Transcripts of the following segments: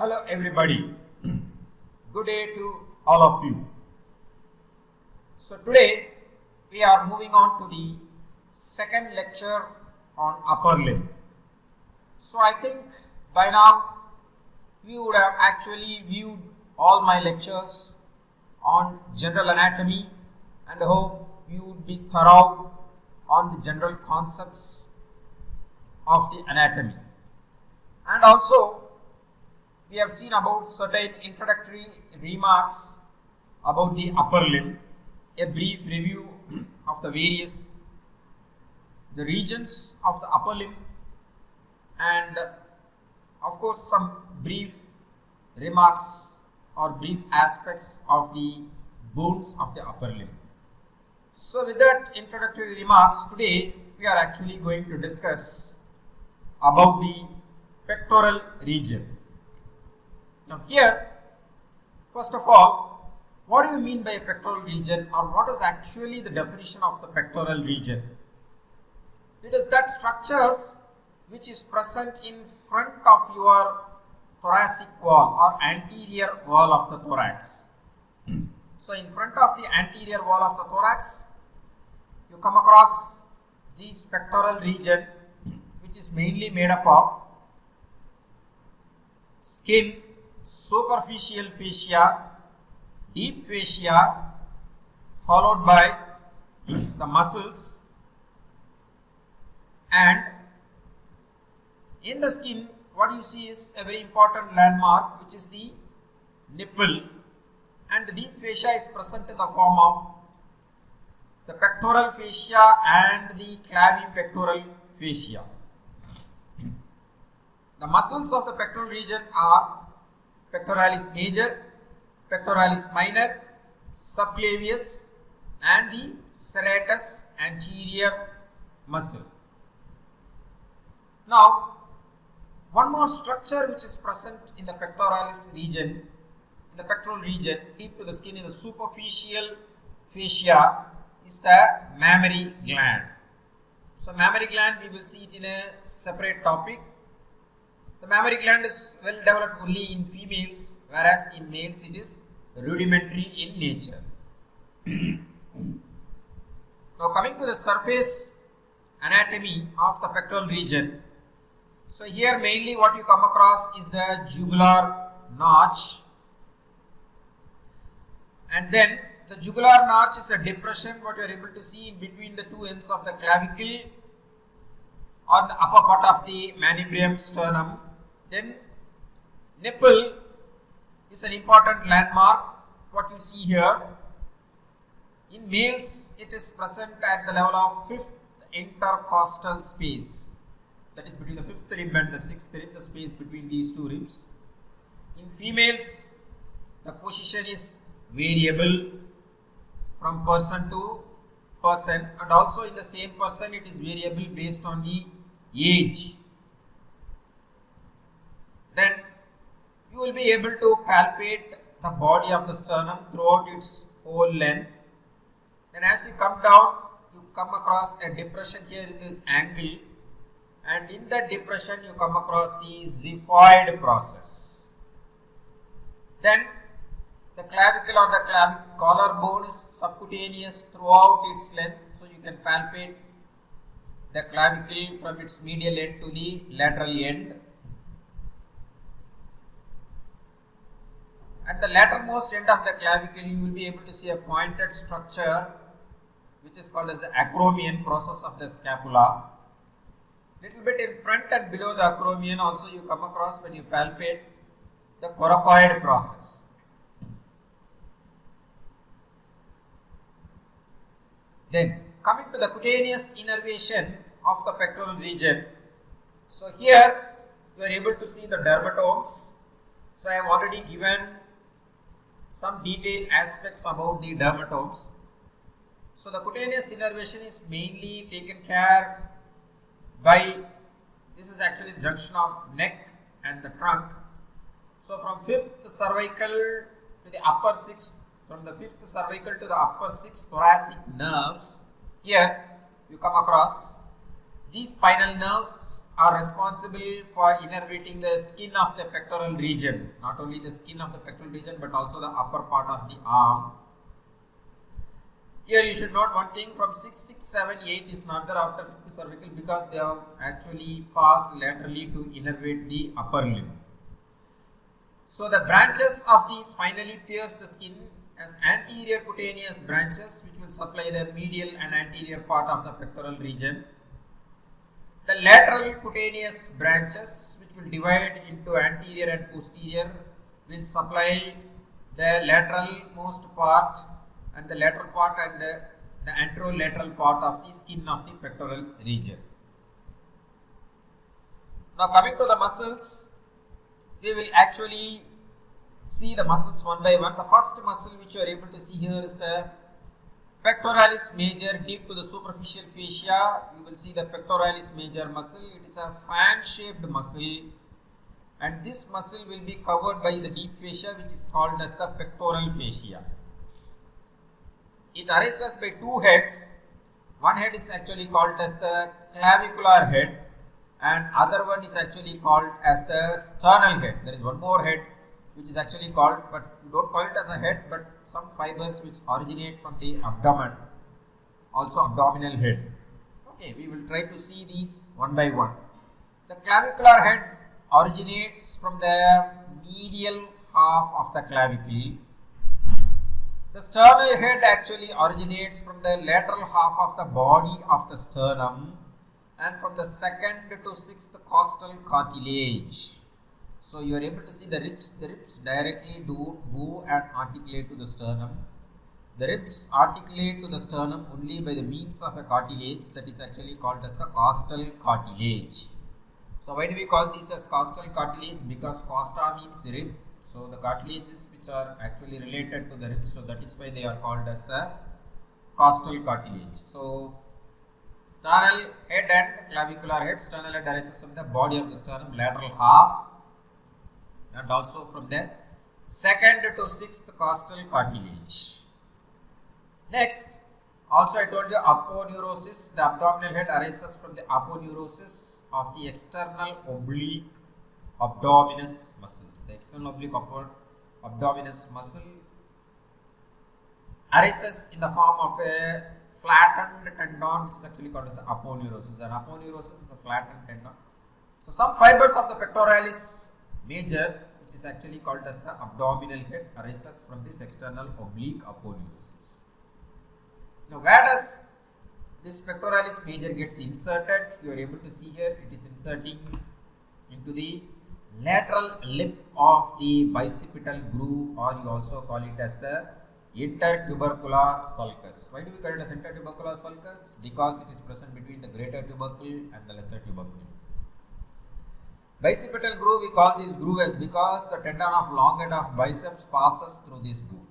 Hello everybody, good day to all of you. So today we are moving on to the second lecture on upper limb. So I think by now you would have actually viewed all my lectures on general anatomy and hope you would be thorough on the general concepts of the anatomy. And also we have seen about certain introductory remarks about the upper limb, a brief review of the regions of the upper limb, and of course some brief remarks or brief aspects of the bones of the upper limb. So with that introductory remarks, today we are actually going to discuss about the pectoral region. Now here, first of all, what do you mean by a pectoral region, or what is actually the definition of the pectoral region? It is that structures which is present in front of your thoracic wall or anterior wall of the thorax. So in front of the anterior wall of the thorax, you come across this pectoral region, which is mainly made up of skin, superficial fascia, deep fascia, followed by the muscles, and in the skin what you see is a very important landmark, which is the nipple, and the deep fascia is present in the form of the pectoral fascia and the clavipectoral fascia. The muscles of the pectoral region are Pectoralis Major, Pectoralis Minor, Subclavius, and the Serratus anterior muscle. Now, one more structure which is present in the pectoralis region, in the pectoral region, deep to the skin in the superficial fascia, is the mammary gland. So, mammary gland, we will see it in a separate topic. The mammary gland is well developed only in females, whereas in males it is rudimentary in nature. Now coming to the surface anatomy of the pectoral region. So here mainly what you come across is the jugular notch, and then the jugular notch is a depression what you are able to see in between the two ends of the clavicle on the upper part of the manubrium sternum. Then nipple is an important landmark what you see here. In males it is present at the level of 5th intercostal space, that is between the 5th rib and the 6th rib, the space between these two ribs. In females the position is variable from person to person, and also in the same person it is variable based on the age. Then you will be able to palpate the body of the sternum throughout its whole length. Then as you come down, you come across a depression here in this angle, and in that depression you come across the xiphoid process. Then the clavicle or the collarbone is subcutaneous throughout its length, so you can palpate the clavicle from its medial end to the lateral end. At the latermost end of the clavicle, you will be able to see a pointed structure which is called as the acromion process of the scapula. Little bit in front and below the acromion also you come across when you palpate the coracoid process. Then coming to the cutaneous innervation of the pectoral region. So here you are able to see the dermatomes. So I have already given some detailed aspects about the dermatomes. So the cutaneous innervation is mainly taken care by, this is actually the junction of neck and the trunk. So from 5th cervical to the upper 6th, from the 5th cervical to the upper 6th thoracic nerves, here you come across these spinal nerves are responsible for innervating the skin of the pectoral region, not only the skin of the pectoral region but also the upper part of the arm. Here you should note one thing, from 6, 6, 7, 8 is not there after 5th cervical because they have actually passed laterally to innervate the upper limb. So the branches of these finally pierce the skin as anterior cutaneous branches which will supply the medial and anterior part of the pectoral region. The lateral cutaneous branches which will divide into anterior and posterior will supply the lateral most part and the lateral part and the anterolateral part of the skin of the pectoral region. Now coming to the muscles, we will actually see the muscles one by one. The first muscle which you are able to see here is the Pectoralis Major deep to the superficial fascia. You will see the Pectoralis Major muscle. It is a fan shaped muscle and this muscle will be covered by the deep fascia which is called as the pectoral fascia. It arises by two heads. One head is actually called as the clavicular head and other one is actually called as the sternal head. There is one more head which is actually called, but you don't call it as a head, but some fibers which originate from the abdomen, also abdominal head. Okay, we will try to see these one by one. The clavicular head originates from the medial half of the clavicle. The sternal head actually originates from the lateral half of the body of the sternum and from the 2nd to 6th costal cartilage. So you are able to see the ribs. The ribs directly do go and articulate to the sternum. The ribs articulate to the sternum only by the means of a cartilage that is actually called as the costal cartilage. So why do we call this as costal cartilage? Because costa means rib. So the cartilages which are actually related to the ribs, so that is why they are called as the costal cartilage. So sternal head and clavicular head. Sternal head arises from the body of the sternum, lateral half, and also from the 2nd to 6th costal cartilage. Next, also I told you aponeurosis. The abdominal head arises from the aponeurosis of the external oblique abdominis muscle. The external oblique abdominis muscle arises in the form of a flattened tendon which is actually called as the aponeurosis. And aponeurosis is a flattened tendon. So some fibers of the pectoralis major, which is actually called as the abdominal head, arises from this external oblique aponeurosis. Now where does this pectoralis major gets inserted? You are able to see here it is inserting into the lateral lip of the bicipital groove, or you also call it as the intertubercular sulcus. Why do we call it as intertubercular sulcus? Because it is present between the greater tubercle and the lesser tubercle. Bicipital groove, we call this groove as because the tendon of long head of biceps passes through this groove.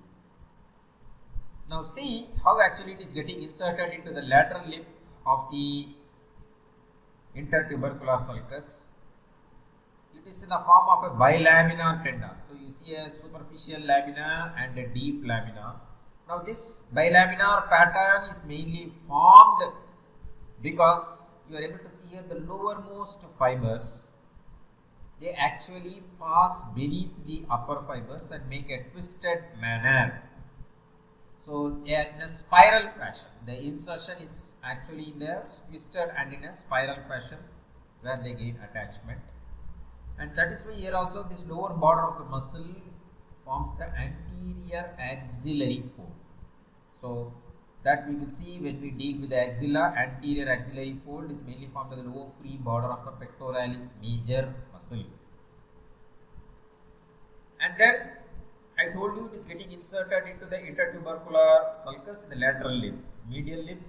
Now see how actually it is getting inserted into the lateral lip of the intertubercular sulcus. It is in the form of a bilaminar tendon. So you see a superficial lamina and a deep lamina. Now this bilaminar pattern is mainly formed because you are able to see here the lowermost fibers, they actually pass beneath the upper fibers and make a twisted manner. So they are in a spiral fashion. The insertion is actually in the twisted and in a spiral fashion where they gain attachment. And that is why here also this lower border of the muscle forms the anterior axillary fold. So that we will see when we deal with the axilla. Anterior axillary fold is mainly formed by the lower free border of the pectoralis major muscle. And then I told you it is getting inserted into the intertubercular sulcus in the lateral limb. Medial limb,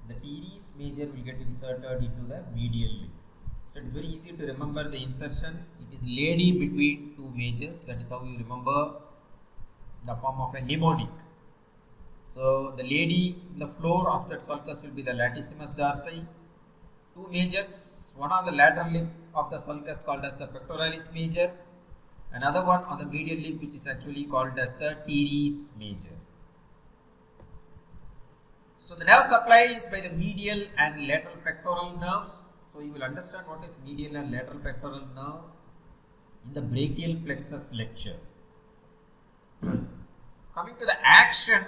the teres major will get inserted into the medial limb. So it is very easy to remember the insertion. It is lady between two majors. That is how you remember the form of a mnemonic. So the lady in the floor of that sulcus will be the latissimus dorsi. Two majors, one on the lateral lip of the sulcus called as the pectoralis major, another one on the medial lip which is actually called as the teres major. So the nerve supply is by the medial and lateral pectoral nerves. So you will understand what is medial and lateral pectoral nerve in the brachial plexus lecture. Coming to the action,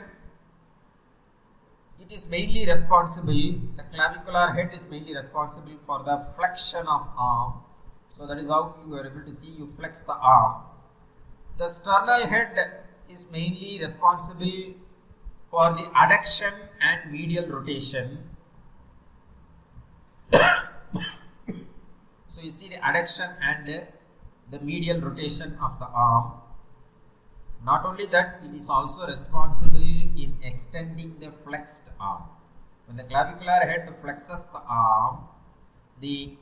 it is mainly responsible, the clavicular head is mainly responsible for the flexion of arm. So that is how you are able to see, you flex the arm. The sternal head is mainly responsible for the adduction and medial rotation. So you see the adduction and the medial rotation of the arm. Not only that, it is also responsible in extending the flexed arm. When the clavicular head flexes the arm, the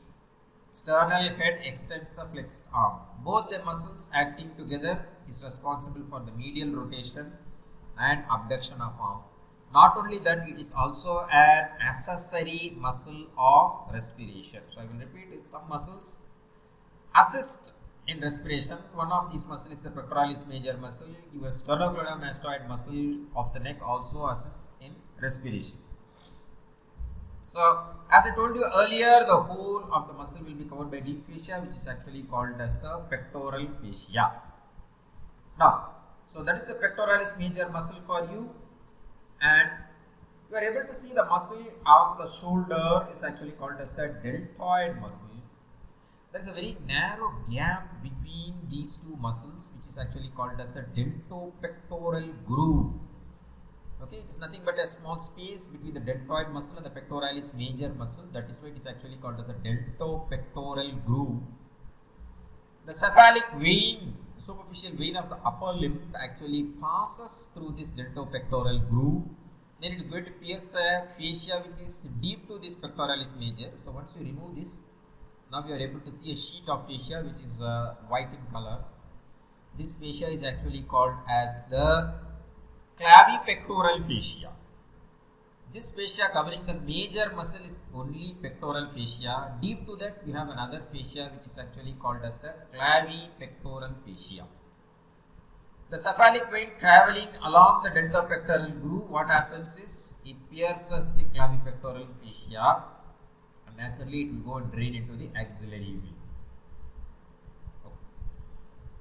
sternal head extends the flexed arm. Both the muscles acting together is responsible for the medial rotation and abduction of arm. Not only that, it is also an accessory muscle of respiration. So I will repeat it. Some muscles assist in respiration. One of these muscles is the Pectoralis Major muscle. Your sternocleidomastoid muscle of the neck also assists in respiration. So as I told you earlier, the whole of the muscle will be covered by deep fascia, which is actually called as the pectoral fascia. Now, so that is the Pectoralis Major muscle for you, and you are able to see the muscle of the shoulder is actually called as the deltoid muscle. There is a very narrow gap between these two muscles, which is actually called as the deltopectoral groove. Okay, it is nothing but a small space between the deltoid muscle and the pectoralis major muscle. That is why it is actually called as the deltopectoral groove. The cephalic vein, the superficial vein of the upper limb, actually passes through this deltopectoral groove. Then it is going to pierce a fascia which is deep to this pectoralis major. So once you remove this, now we are able to see a sheet of fascia which is white in color. This fascia is actually called as the Clavipectoral fascia. This fascia covering the major muscle is only pectoral fascia. Deep to that we have another fascia which is actually called as the Clavipectoral fascia. The cephalic vein travelling along the deltopectoral groove, what happens is it pierces the clavipectoral fascia. Naturally, it will go and drain into the axillary vein. Okay.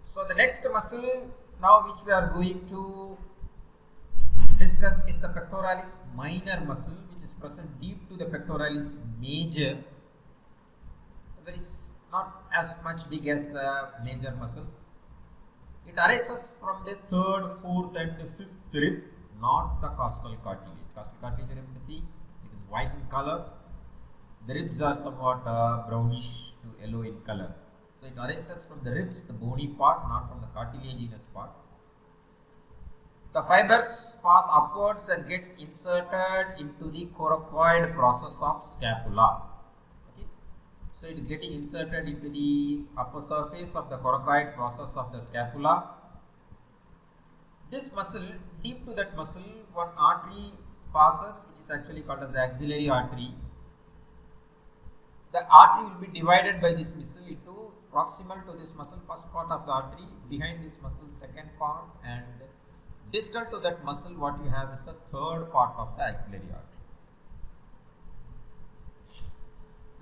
So the next muscle now which we are going to discuss is the pectoralis minor muscle, which is present deep to the pectoralis major. It is not as much big as the major muscle. It arises from the third, fourth and the fifth rib, not the costal cartilage. Costal cartilage, you are able to see, it is white in color. The ribs are somewhat brownish to yellow in color. So it arises from the ribs, the bony part, not from the cartilaginous part. The fibers pass upwards and gets inserted into the coracoid process of scapula. Okay. So it is getting inserted into the upper surface of the coracoid process of the scapula. This muscle, deep to that muscle, one artery passes, which is actually called as the axillary artery. The artery will be divided by this muscle into proximal to this muscle, first part of the artery, behind this muscle, second part, and distal to that muscle, what you have is the third part of the axillary artery.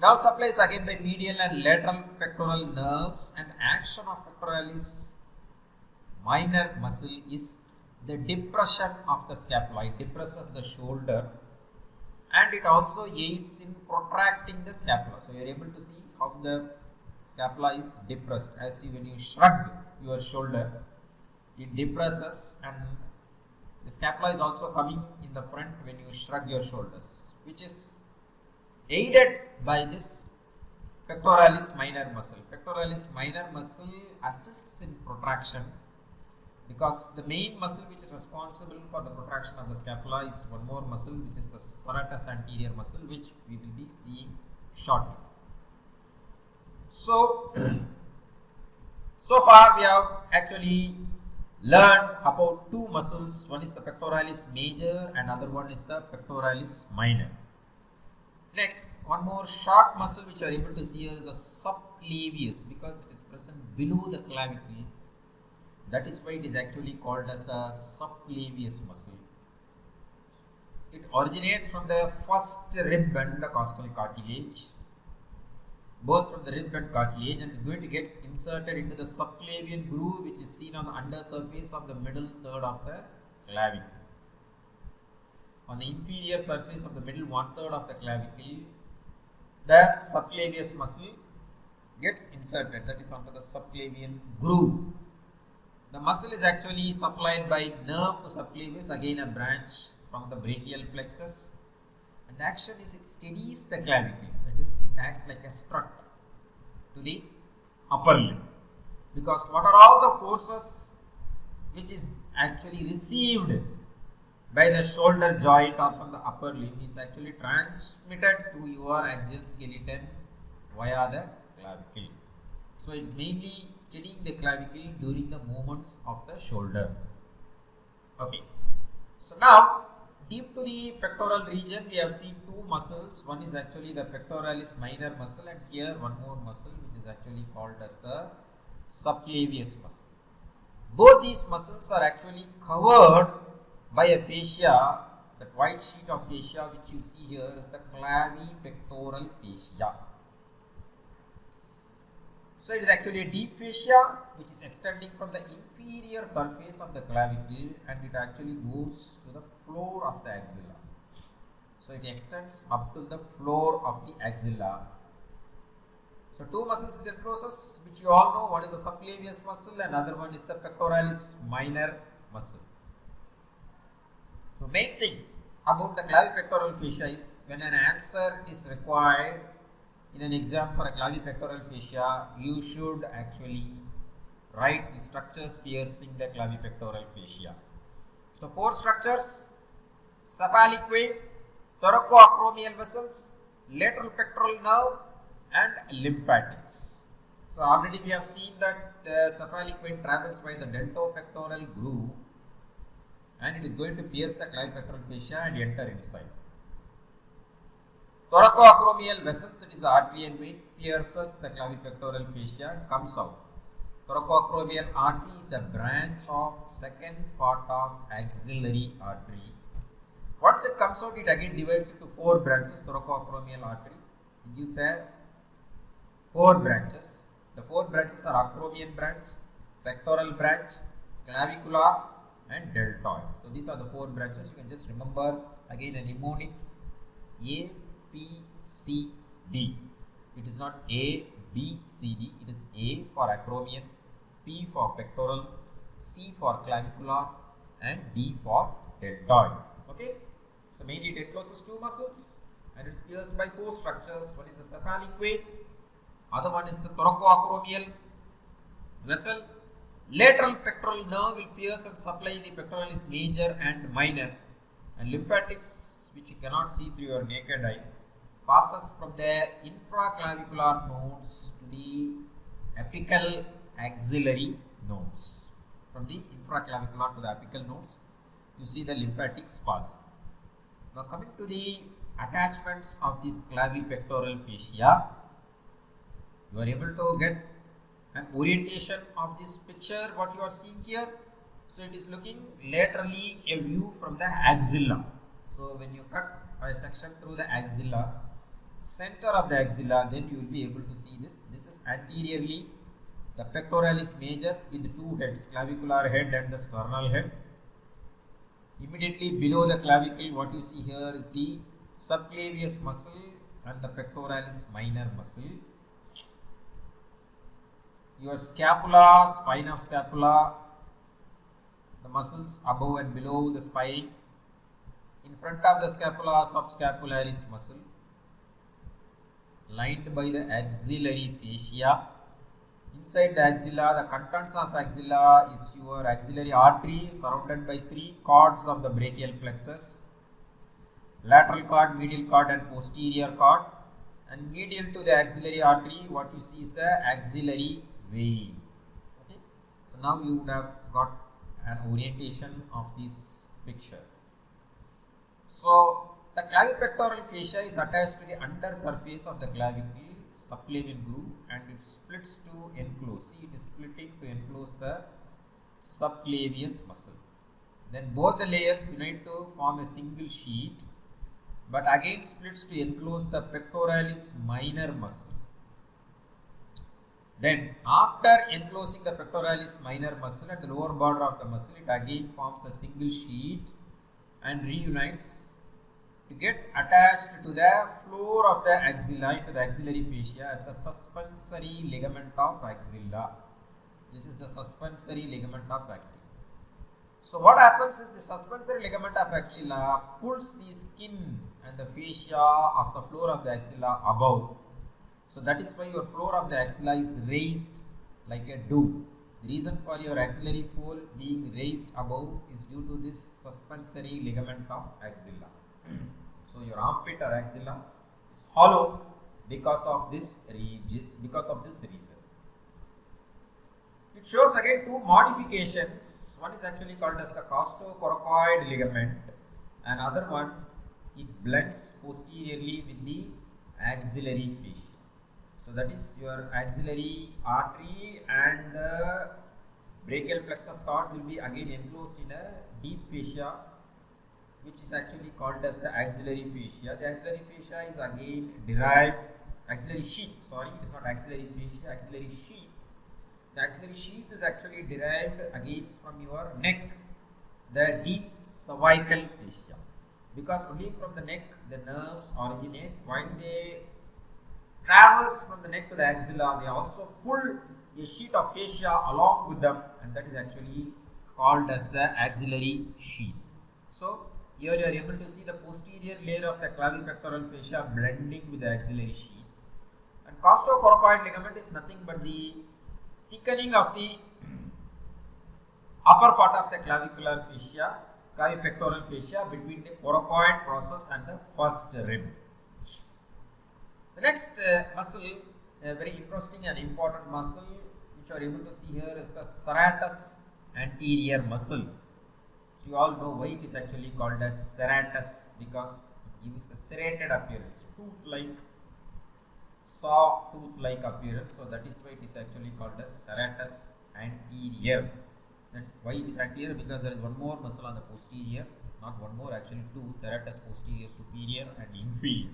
Nerve supply is again by medial and lateral pectoral nerves, and action of pectoralis minor muscle is the depression of the scapula. It depresses the shoulder, and it also aids in protracting the scapula. So you are able to see how the scapula is depressed. As when you shrug your shoulder, it depresses, and the scapula is also coming in the front when you shrug your shoulders, which is aided by this pectoralis minor muscle. Pectoralis minor muscle assists in protraction, because the main muscle which is responsible for the protraction of the scapula is one more muscle, which is the serratus anterior muscle, which we will be seeing shortly. So, so far we have actually learned about two muscles. One is the pectoralis major and other one is the pectoralis minor. Next, one more short muscle which you are able to see here is the subclavius, because it is present below the clavicle. That is why it is actually called as the subclavius muscle. It originates from the first rib and the costal cartilage. both from the rib and cartilage, and is going to get inserted into the subclavian groove, which is seen on the undersurface of the middle third of the clavicle. On the inferior surface of the middle one third of the clavicle, the subclavius muscle gets inserted, that is onto the subclavian groove. The muscle is actually supplied by nerve to subclavius, again a branch from the brachial plexus, and the action is it steadies the clavicle, that is it acts like a strut to the upper limb, because what are all the forces which is actually received by the shoulder joint or from the upper limb is actually transmitted to your axial skeleton via the clavicle. So it is mainly steadying the clavicle during the movements of the shoulder. Okay. So now deep to the pectoral region, we have seen two muscles. One is actually the pectoralis minor muscle, and here one more muscle which is actually called as the subclavius muscle. Both these muscles are actually covered by a fascia. That white sheet of fascia which you see here is the clavipectoral fascia. So it is actually a deep fascia which is extending from the inferior surface of the clavicle, and it actually goes to the floor of the axilla. So it extends up to the floor of the axilla. So two muscles is encloses, which you all know. One is the subclavius muscle, and another one is the pectoralis minor muscle. So main thing about the clavipectoral fascia is, when an answer is required in an exam for a clavipectoral fascia, you should actually write the structures piercing the clavipectoral fascia. So four structures: cephalic vein, thoracoacromial vessels, lateral pectoral nerve, and lymphatics. So already we have seen that the cephalic vein travels by the deltopectoral groove, and it is going to pierce the clavipectoral fascia and enter inside. Thoracoacromial vessels, that is the artery and vein, pierces the clavipectoral fascia and comes out. Thoracoacromial artery is a branch of second part of axillary artery. Once it comes out, it again divides into four branches. Thoracoacromial artery, it gives a four branches. The four branches are acromion branch, pectoral branch, clavicular, and deltoid. So these are the four branches. You can just remember again a mnemonic: A, P, C, D. It is not A, B, C, D. It is A for acromion, P for pectoral, C for clavicular, and D for deltoid. Okay. So mainly it encloses two muscles, and it's pierced by four structures. One is the cephalic vein, other one is the thoracoacromial vessel. Lateral pectoral nerve will pierce and supply the pectoralis major and minor, and lymphatics, which you cannot see through your naked eye, passes from the infraclavicular nodes to the apical axillary nodes. From the infraclavicular to the apical nodes, you see the lymphatics pass. Now coming to the attachments of this clavipectoral fascia, you are able to get an orientation of this picture, what you are seeing here. So it is looking laterally a view from the axilla. So when you cut a section through the axilla, center of the axilla, then you will be able to see this. This is anteriorly the pectoralis major with two heads, clavicular head and the sternal head. Immediately below the clavicle, what you see here is the subclavius muscle and the pectoralis minor muscle. Your scapula, spine of scapula, the muscles above and below the spine. In front of the scapula, subscapularis muscle, lined by the axillary fascia. Inside the axilla, the contents of axilla is your axillary artery surrounded by three cords of the brachial plexus: lateral cord, medial cord, and posterior cord. And medial to the axillary artery, what you see is the axillary vein. Okay, so now you would have got an orientation of this picture. So the clavipectoral fascia is attached to the under surface of the clavicle, subclavian groove, and it splits to enclose. See, it is splitting to enclose the subclavius muscle. Then both the layers unite to form a single sheet, but again splits to enclose the pectoralis minor muscle. Then after enclosing the pectoralis minor muscle at the lower border of the muscle, it again forms a single sheet and reunites to get attached to the floor of the axilla into the axillary fascia as the suspensory ligament of axilla. This is the suspensory ligament of axilla. So what happens is the suspensory ligament of axilla pulls the skin and the fascia of the floor of the axilla above. So that is why your floor of the axilla is raised like a dome. The reason for your axillary fold being raised above is due to this suspensory ligament of axilla. So your armpit or axilla is hollow because of this reason. It shows again two modifications. One is actually called as the costocoracoid ligament, and other one, it blends posteriorly with the axillary fascia. So that is your axillary artery and the brachial plexus cords will be again enclosed in a deep fascia, which is actually called as the axillary fascia. The axillary fascia is again derived, axillary sheath, sorry, it is not axillary fascia, axillary sheath. The axillary sheath is actually derived again from your neck, the deep cervical fascia, because only from the neck the nerves originate. While they traverse from the neck to the axilla, they also pull a sheet of fascia along with them, and that is actually called as the axillary sheath. So here you are able to see the posterior layer of the clavipectoral fascia blending with the axillary sheath. And costocoracoid ligament is nothing but the thickening of the upper part of the clavicular fascia, clavipectoral fascia, between the coracoid process and the first rib. The next muscle, a very interesting and important muscle which you are able to see here, is the serratus anterior muscle. So you all know why it is actually called as serratus, because it gives a serrated appearance, tooth-like, saw-tooth-like appearance. So that is why it is actually called as serratus anterior. And why it is anterior? Because there is one more muscle on the posterior, not one more, actually two, serratus posterior, superior and inferior.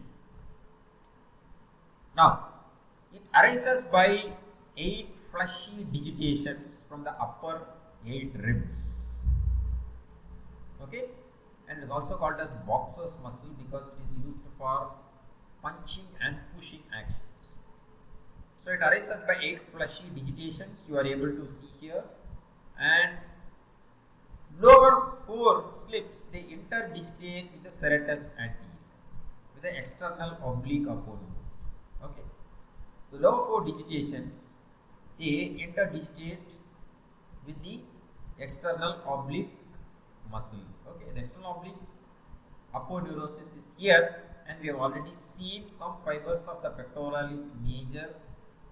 Now, it arises by 8 fleshy digitations from the upper 8 ribs. Okay, and it is also called as boxer's muscle because it is used for punching and pushing actions. So it arises by 8 fleshy digitations, you are able to see here, and lower 4 slips, they interdigitate with the serratus anterior, with the external oblique aponeurosis. Okay, so lower 4 digitations, they interdigitate with the external oblique muscle. Okay, the external oblique aponeurosis is here, and we have already seen some fibers of the pectoralis major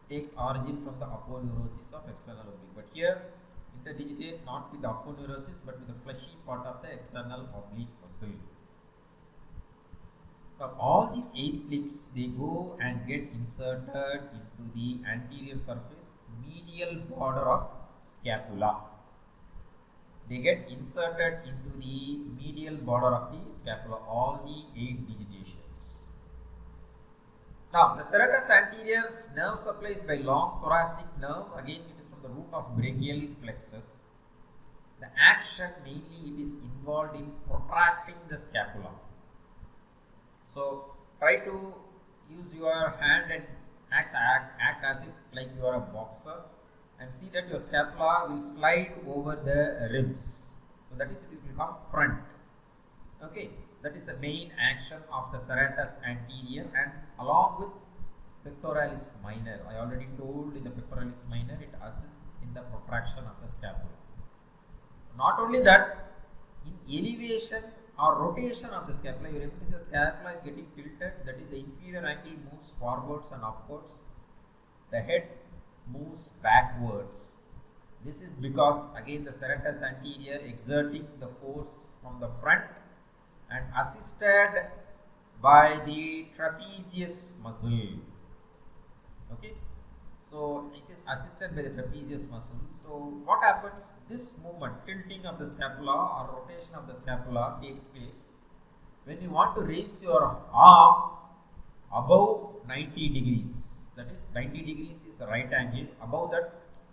takes origin from the aponeurosis of external oblique, but here interdigitate not with the aponeurosis but with the fleshy part of the external oblique muscle. Now all these 8 slips, they go and get inserted into the anterior surface medial border of scapula. They get inserted into the medial border of the scapula, all the 8 digitations. Now, the serratus anterior's nerve supply is by long thoracic nerve. Again, it is from the root of brachial plexus. The action, mainly, it is involved in protracting the scapula. So, try to use your hand and act as if like you are a boxer, and see that your scapula will slide over the ribs. So that is, it will come front. Okay, that is the main action of the serratus anterior, and along with pectoralis minor. I already told in the pectoralis minor, it assists in the protraction of the scapula. Not only that, in elevation or rotation of the scapula, you are able to see the scapula is getting tilted, that is the inferior ankle moves forwards and upwards. The head moves backwards. This is because again the serratus anterior exerting the force from the front and assisted by the trapezius muscle. Okay, so it is assisted by the trapezius muscle. So what happens? This movement, tilting of the scapula or rotation of the scapula takes place when you want to raise your arm above 90 degrees. That is 90 degrees is a right angle. Above that,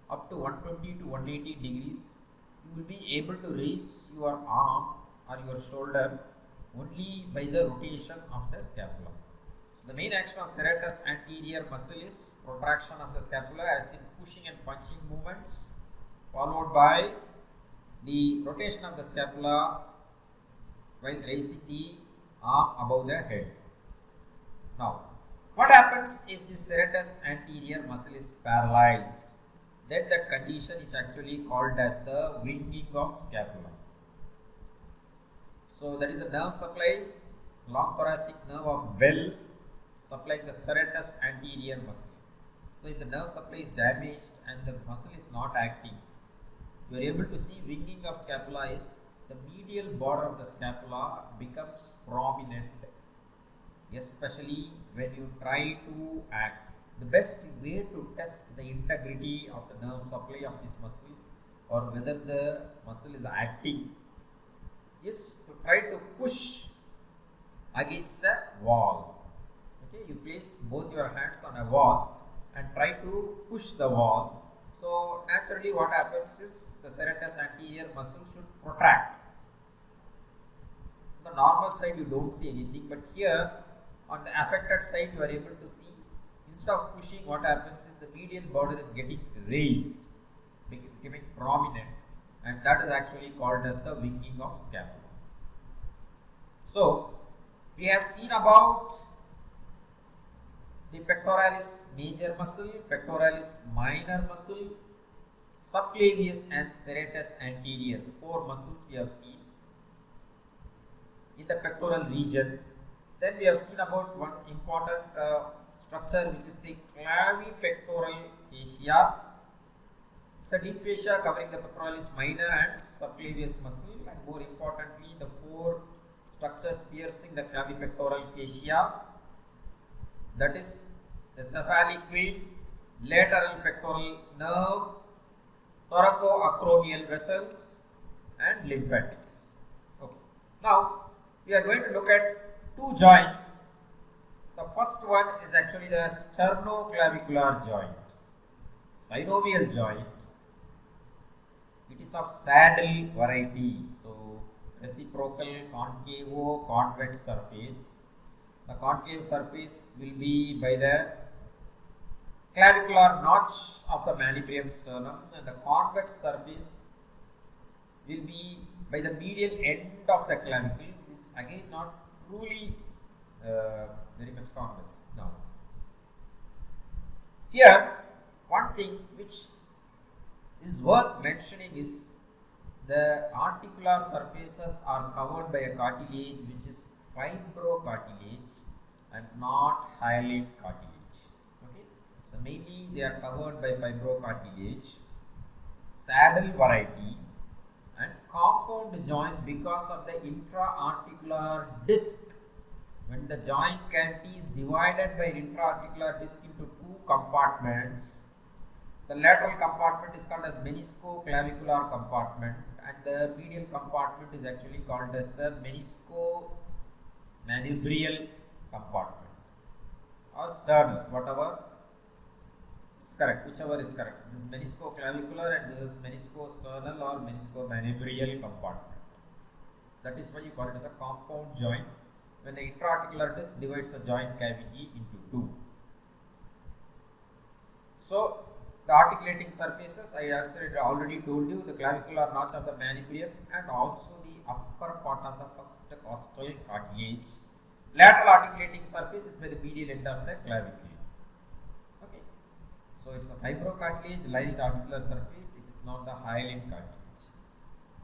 up to 120 to 180 degrees, you will be able to raise your arm or your shoulder only by the rotation of the scapula. So the main action of serratus anterior muscle is protraction of the scapula as in pushing and punching movements, followed by the rotation of the scapula while raising the arm above the head. Now, what happens if the serratus anterior muscle is paralyzed? Then that condition is actually called as the winging of scapula. So that is the nerve supply, long thoracic nerve of bell supplying the serratus anterior muscle. So if the nerve supply is damaged and the muscle is not acting, you are able to see winging of scapula is the medial border of the scapula becomes prominent, especially when you try to act. The best way to test the integrity of the nerve supply of this muscle or whether the muscle is acting is to try to push against a wall. Okay, you place both your hands on a wall and try to push the wall. So naturally what happens is the serratus anterior muscle should protract. On the normal side you don't see anything, but here on the affected side you are able to see, instead of pushing, what happens is the medial border is getting raised, becoming prominent, and that is actually called as the winging of scapula. So we have seen about the pectoralis major muscle, pectoralis minor muscle, subclavius and serratus anterior. 4 muscles we have seen in the pectoral region. Then we have seen about one important structure which is the clavipectoral fascia. It's a deep fascia covering the pectoralis minor and subclavius muscle, and more importantly the 4 structures piercing the clavipectoral fascia, that is the cephalic vein, lateral pectoral nerve, thoracoacromial vessels and lymphatics. Okay. Now we are going to look at 2 joints. The first one is actually the sternoclavicular joint, synovial joint. It is of saddle variety, so reciprocal concavo-convex surface. The concave surface will be by the clavicular notch of the manubrium sternum, and the convex surface will be by the medial end of the clavicle. It is again not truly very much convex. Now, here one thing which is worth mentioning is the articular surfaces are covered by a cartilage which is fibrocartilage and not hyaline cartilage. Okay, so mainly they are covered by fibrocartilage, saddle variety, and compound joint because of the intra-articular disc. When the joint cavity is divided by intra-articular disc into 2 compartments, the lateral compartment is called as meniscoclavicular compartment, and the medial compartment is actually called as the meniscomanubrial compartment or sternal, whatever is correct, whichever is correct. This is meniscoclavicular and this is meniscosternal or meniscomanubrial compartment. That is why you call it as a compound joint, when the intra-articular disc divides the joint cavity into 2. So the articulating surfaces, I already told you, the clavicular notch of the manubrium and also the upper part of the first costal cartilage. Lateral articulating surface is by the medial end of the clavicle. Okay, so it's a fibrocartilage lining the articular surface. It is not the hyaline cartilage.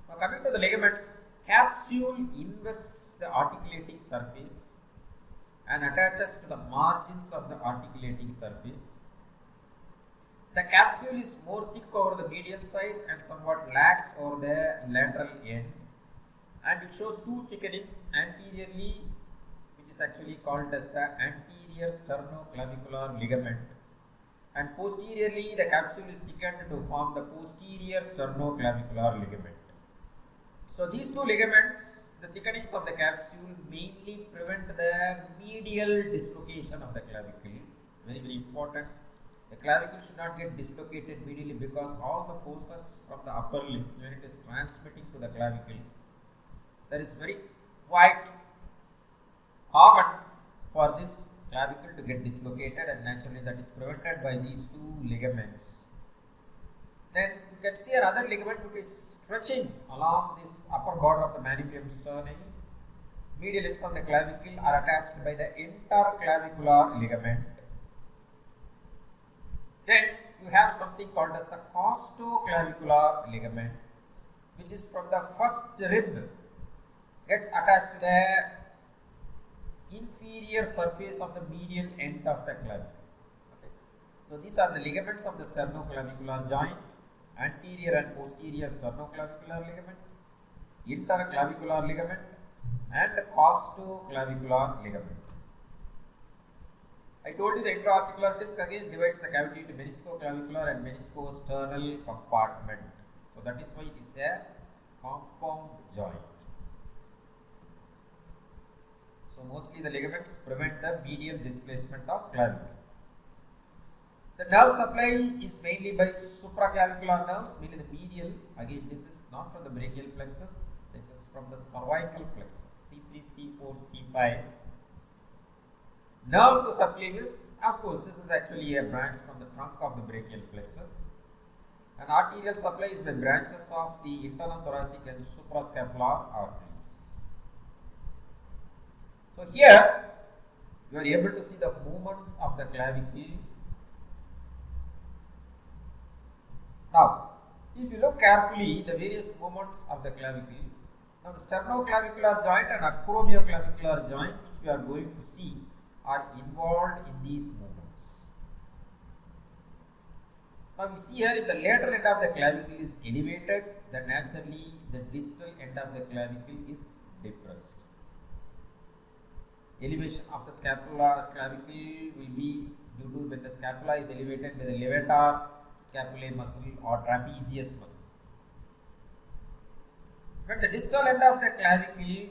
Now coming to the ligaments, capsule invests the articulating surface and attaches to the margins of the articulating surface. The capsule is more thick over the medial side and somewhat lax over the lateral end, and it shows 2 thickenings anteriorly, which is actually called as the anterior sternoclavicular ligament, and posteriorly the capsule is thickened to form the posterior sternoclavicular ligament. So these two ligaments, the thickenings of the capsule mainly prevent the medial dislocation of the clavicle. Very, very important. The clavicle should not get dislocated medially because all the forces from the upper limb, when it is transmitting to the clavicle, that is very quite common for this clavicle to get dislocated, and naturally that is prevented by these two ligaments. Then you can see another ligament which is stretching along this upper border of the manubrium sterni. Medial ends of the clavicle are attached by the interclavicular ligament. Then you have something called as the costoclavicular ligament, which is from the first rib, gets attached to the inferior surface of the medial end of the clavicle. Okay. So these are the ligaments of the sternoclavicular joint: anterior and posterior sternoclavicular ligament, interclavicular ligament, and costoclavicular ligament. I told you the intra-articular disc again divides the cavity into meniscoclavicular and meniscosternal compartment. So that is why it is a compound joint. So mostly the ligaments prevent the medial displacement of clavicle. The nerve supply is mainly by supraclavicular nerves, mainly the medial. Again, this is not from the brachial plexus, this is from the cervical plexus, C3, C4, C5. Nerve to subclavius, of course, this is actually a branch from the trunk of the brachial plexus. And arterial supply is by branches of the internal thoracic and suprascapular arteries. So here, you are able to see the movements of the clavicle. Now, if you look carefully, the various movements of the clavicle, now the sternoclavicular joint and acromioclavicular joint, which we are going to see, are involved in these movements. Now we see here, if the lateral end of the clavicle is elevated, then naturally the distal end of the clavicle is depressed. Elevation of the scapular clavicle will be due to when the scapula is elevated by the levator scapulae muscle or trapezius muscle. When the distal end of the clavicle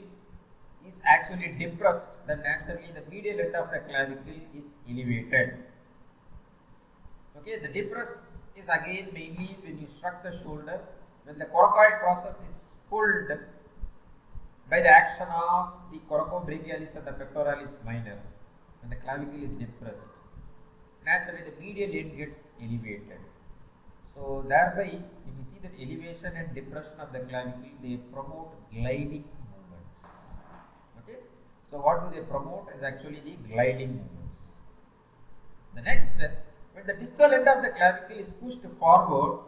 is actually depressed, then naturally the medial end of the clavicle is elevated. Okay, the depress is again mainly when you shrug the shoulder, when the coracoid process is pulled by the action of the coracobrachialis and the pectoralis minor, when the clavicle is depressed, naturally the medial end gets elevated. So thereby, when you see that elevation and depression of the clavicle, they promote gliding movements. Okay. So what do they promote is actually the gliding movements. The next, when the distal end of the clavicle is pushed forward,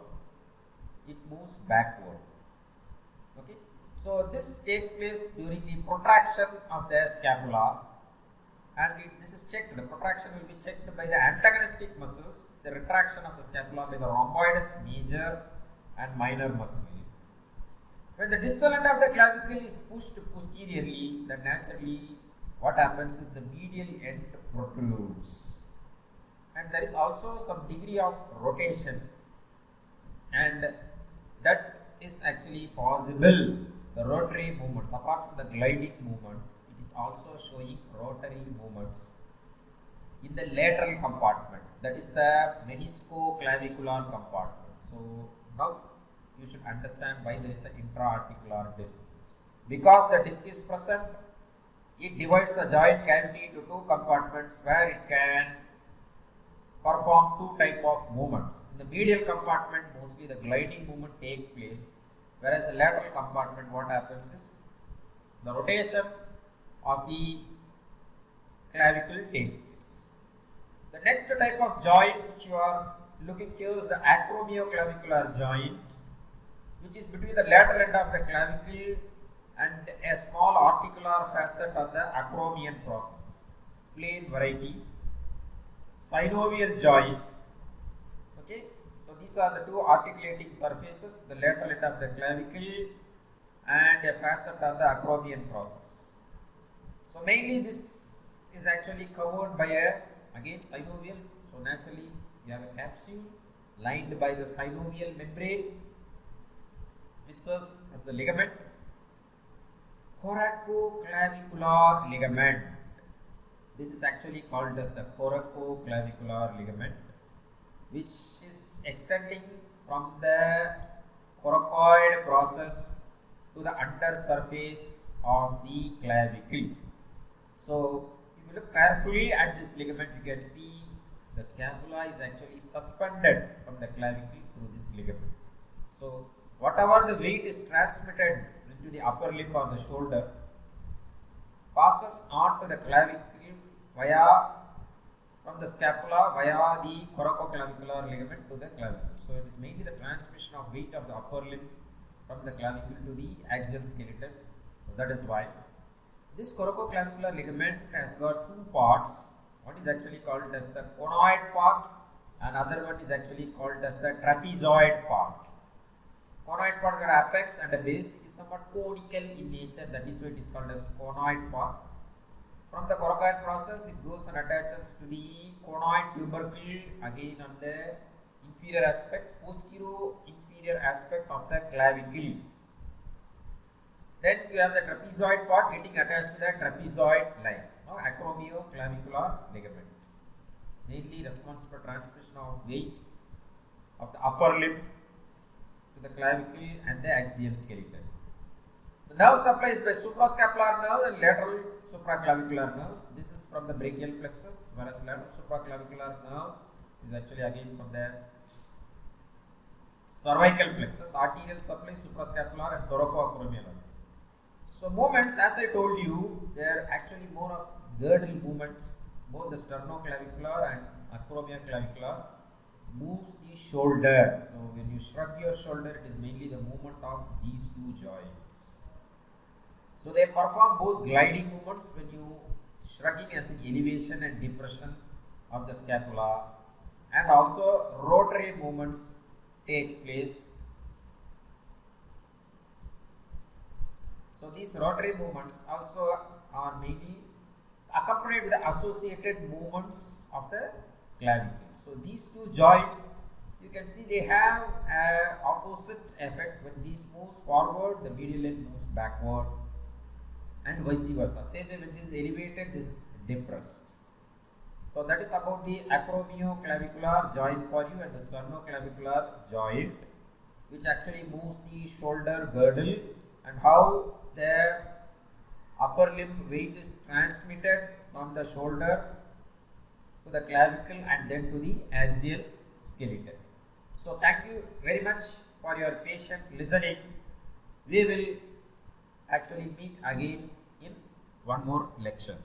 it moves backward. Okay. So this takes place during the protraction of the scapula, and this is checked. The protraction will be checked by the antagonistic muscles, the retraction of the scapula by the rhomboides major and minor muscle. When the distal end of the clavicle is pushed posteriorly, then naturally what happens is the medial end protrudes, and there is also some degree of rotation, and that is actually possible. The rotary movements, apart from the gliding movements, it is also showing rotary movements in the lateral compartment, that is the meniscoclavicular compartment. So now you should understand why there is an intra-articular disc. Because the disc is present, it divides the joint cavity into two compartments where it can perform two types of movements. In the medial compartment, mostly the gliding movement takes place, whereas the lateral compartment, what happens is the rotation of the clavicle takes place. The next type of joint which you are looking here is the acromioclavicular joint, which is between the lateral end of the clavicle and a small articular facet of the acromion process. Plain variety. Synovial joint. Okay. So these are the two articulating surfaces, the lateral end of the clavicle and a facet of the acromion process. So mainly this is actually covered by a, again, synovial. So naturally you have a capsule lined by the synovial membrane, which serves as the ligament, Coracoclavicular ligament. This is actually called as the coracoclavicular ligament, which is extending from the coracoid process to the under surface of the clavicle. So, if you look carefully at this ligament, you can see the scapula is actually suspended from the clavicle through this ligament. So, whatever the weight is transmitted into the upper limb or the shoulder passes on to the clavicle from the scapula via the coracoclavicular ligament to the clavicle. So, it is mainly the transmission of weight of the upper limb from the clavicle to the axial skeleton. So, that is why this coracoclavicular ligament has got two parts. One is actually called as the conoid part, and other one is actually called as the trapezoid part. Conoid part has got apex and a base. It is somewhat conical in nature, that is why it is called as conoid part. From the coracoid process, it goes and attaches to the conoid tubercle, again on the inferior aspect, posterior-inferior aspect of the clavicle. Then you have the trapezoid part getting attached to the trapezoid line. Now, acromioclavicular ligament, mainly responsible for transmission of weight of the upper limb to the clavicle and the axial skeleton. The nerve supply is by suprascapular nerve and lateral supraclavicular nerves. This is from the brachial plexus, whereas lateral supraclavicular nerve is actually again from the cervical plexus. Arterial supply suprascapular and thoracoacromial. So movements, as I told you, they are actually more of girdle movements. Both the sternoclavicular and acromioclavicular moves the shoulder. So when you shrug your shoulder, it is mainly the movement of these two joints. So they perform both gliding movements when you shrugging as an elevation and depression of the scapula, and also rotary movements takes place. So these rotary movements also are mainly accompanied with the associated movements of the clavicle. So these two joints, you can see they have an opposite effect. When these moves forward, the medial end moves backward, and vice versa. Same way, when this is elevated, this is depressed. So that is about the acromioclavicular joint for you and the sternoclavicular joint, which actually moves the shoulder girdle, and how the upper limb weight is transmitted from the shoulder to the clavicle and then to the axial skeleton. So thank you very much for your patient listening. We will actually meet again in one more lecture.